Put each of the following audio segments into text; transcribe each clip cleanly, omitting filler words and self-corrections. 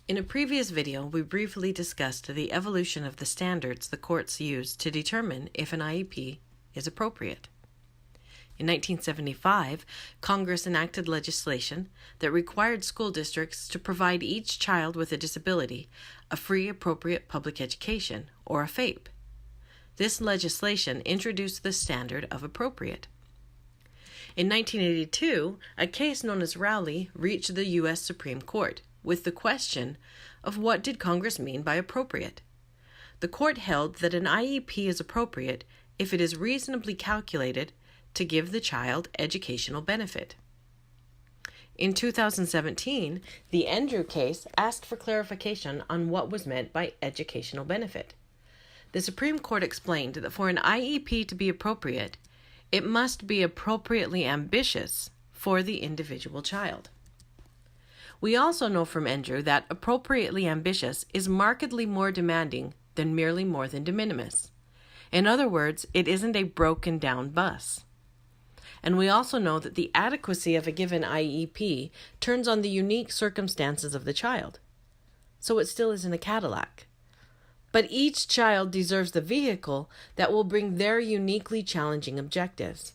In a previous video, we briefly discussed the evolution of the standards the courts use to determine if an IEP is appropriate. In 1975, Congress enacted legislation that required school districts to provide each child with a disability a free appropriate public education, or a FAPE. This legislation introduced the standard of appropriate. In 1982, a case known as Rowley reached the U.S. Supreme Court with the question of what did Congress mean by appropriate. The court held that an IEP is appropriate if it is reasonably calculated to give the child educational benefit. In 2017, the Andrew case asked for clarification on what was meant by educational benefit. The Supreme Court explained that for an IEP to be appropriate, it must be appropriately ambitious for the individual child. We also know from Andrew that appropriately ambitious is markedly more demanding than merely more than de minimis. In other words, it isn't a broken down bus. And we also know that the adequacy of a given IEP turns on the unique circumstances of the child. So it still isn't a Cadillac. But each child deserves the vehicle that will bring their uniquely challenging objectives.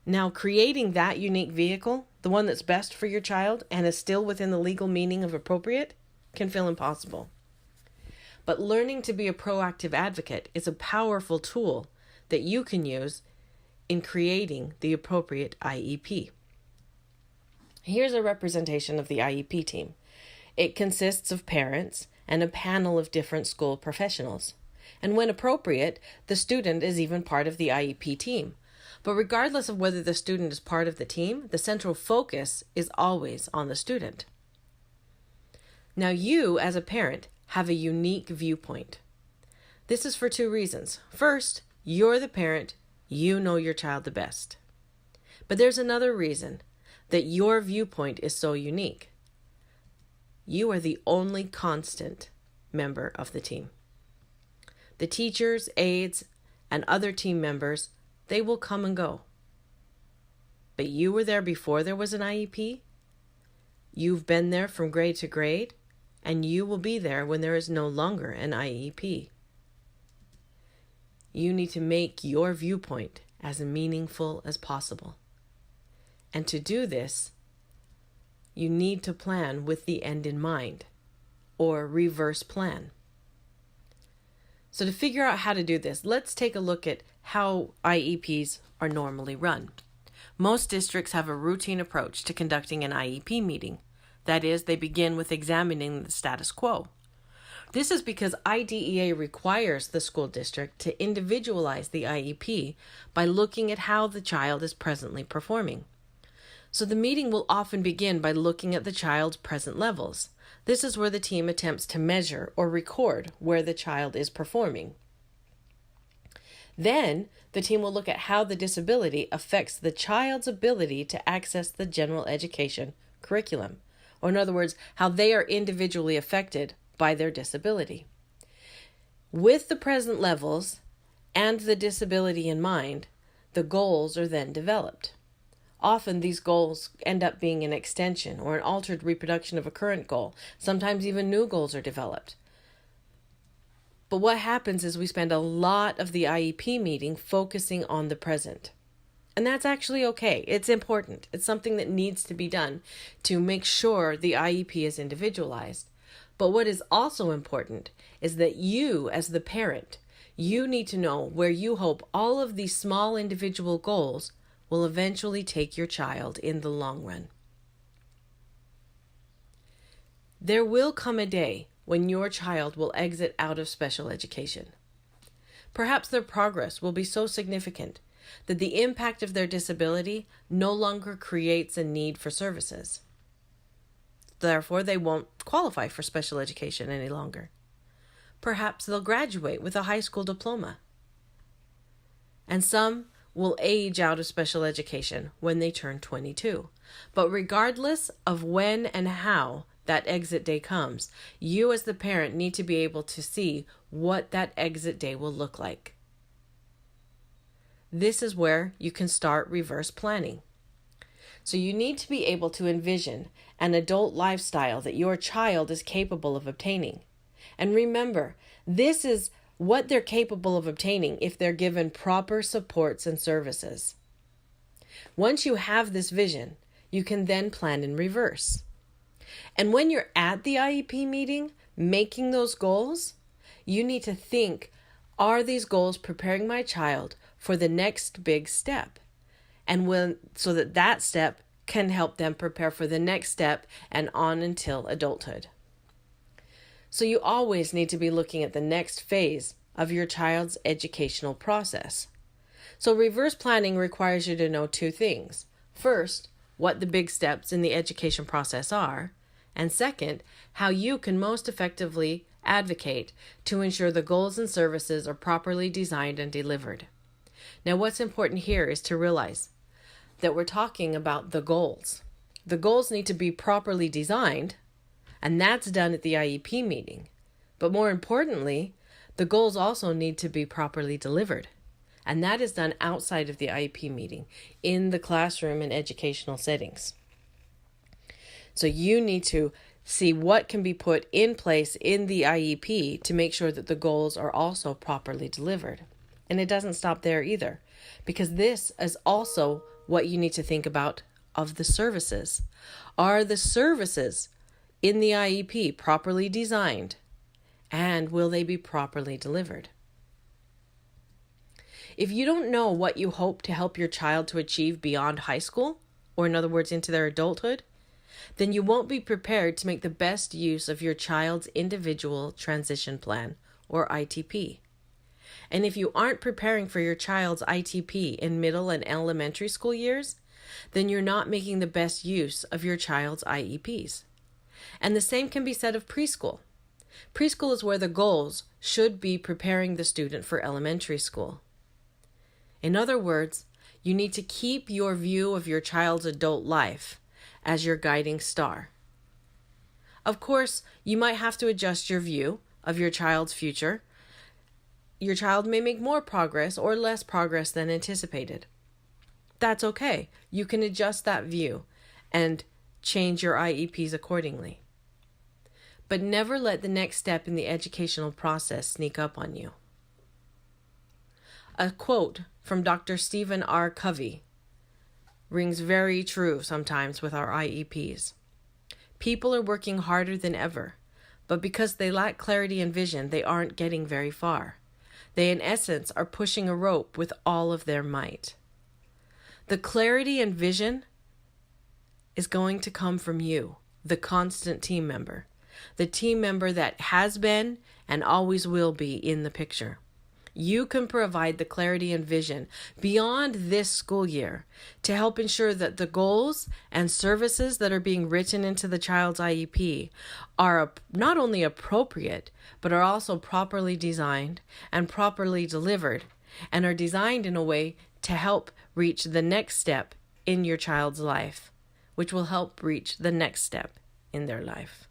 Now, creating that unique vehicle, the one that's best for your child and is still within the legal meaning of appropriate, can feel impossible. But learning to be a proactive advocate is a powerful tool that you can use in creating the appropriate IEP. Here's a representation of the IEP team. It consists of parents and a panel of different school professionals. And when appropriate, the student is even part of the IEP team. But regardless of whether the student is part of the team, the central focus is always on the student. Now you, as a parent, have a unique viewpoint. This is for two reasons. First, you're the parent, you know your child the best. But there's another reason that your viewpoint is so unique. You are the only constant member of the team. The teachers, aides, and other team members, they will come and go. But you were there before there was an IEP. You've been there from grade to grade, and you will be there when there is no longer an IEP. You need to make your viewpoint as meaningful as possible. And to do this, you need to plan with the end in mind, or reverse plan. So to figure out how to do this, let's take a look at how IEPs are normally run. Most districts have a routine approach to conducting an IEP meeting. That is, they begin with examining the status quo. This is because IDEA requires the school district to individualize the IEP by looking at how the child is presently performing. So the meeting will often begin by looking at the child's present levels. This is where the team attempts to measure or record where the child is performing. Then, the team will look at how the disability affects the child's ability to access the general education curriculum, or in other words, how they are individually affected by their disability. With the present levels and the disability in mind, the goals are then developed. Often these goals end up being an extension or an altered reproduction of a current goal. Sometimes even new goals are developed. But what happens is we spend a lot of the IEP meeting focusing on the present. And that's actually okay. It's important. It's something that needs to be done to make sure the IEP is individualized. But what is also important is that you, as the parent, you need to know where you hope all of these small individual goals will eventually take your child in the long run. There will come a day when your child will exit out of special education. Perhaps their progress will be so significant that the impact of their disability no longer creates a need for services. Therefore, they won't qualify for special education any longer. Perhaps they'll graduate with a high school diploma. And some will age out of special education when they turn 22. But regardless of when and how that exit day comes, you as the parent need to be able to see what that exit day will look like. This is where you can start reverse planning. So you need to be able to envision an adult lifestyle that your child is capable of obtaining. And remember, this is what they're capable of obtaining if they're given proper supports and services. Once you have this vision, you can then plan in reverse. And when you're at the IEP meeting, making those goals, you need to think, are these goals preparing my child for the next big step? And so that step can help them prepare for the next step and on until adulthood. So you always need to be looking at the next phase of your child's educational process. So reverse planning requires you to know two things. First, what the big steps in the education process are, and second, how you can most effectively advocate to ensure the goals and services are properly designed and delivered. Now, what's important here is to realize that we're talking about the goals. The goals need to be properly designed, and that's done at the IEP meeting. But more importantly, the goals also need to be properly delivered. And that is done outside of the IEP meeting, in the classroom and educational settings. So you need to see what can be put in place in the IEP to make sure that the goals are also properly delivered. And it doesn't stop there either, because this is also what you need to think about of the services. Are the services in the IEP properly designed? And will they be properly delivered? If you don't know what you hope to help your child to achieve beyond high school, or in other words, into their adulthood, then you won't be prepared to make the best use of your child's individual transition plan, or ITP. And if you aren't preparing for your child's ITP in middle and elementary school years, then you're not making the best use of your child's IEPs. And the same can be said of preschool. Preschool is where the goals should be preparing the student for elementary school. In other words, you need to keep your view of your child's adult life as your guiding star. Of course, you might have to adjust your view of your child's future. Your child may make more progress or less progress than anticipated. That's okay. You can adjust that view and change your IEPs accordingly. But never let the next step in the educational process sneak up on you. A quote from Dr. Stephen R. Covey rings very true sometimes with our IEPs. People are working harder than ever, but because they lack clarity and vision, they aren't getting very far. They, in essence, are pushing a rope with all of their might. The clarity and vision is going to come from you, the constant team member, the team member that has been and always will be in the picture. You can provide the clarity and vision beyond this school year to help ensure that the goals and services that are being written into the child's IEP are not only appropriate, but are also properly designed and properly delivered, and are designed in a way to help reach the next step in your child's life, which will help reach the next step in their life.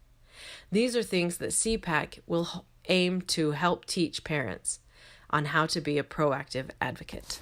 These are things that CPAC will aim to help teach parents on how to be a proactive advocate.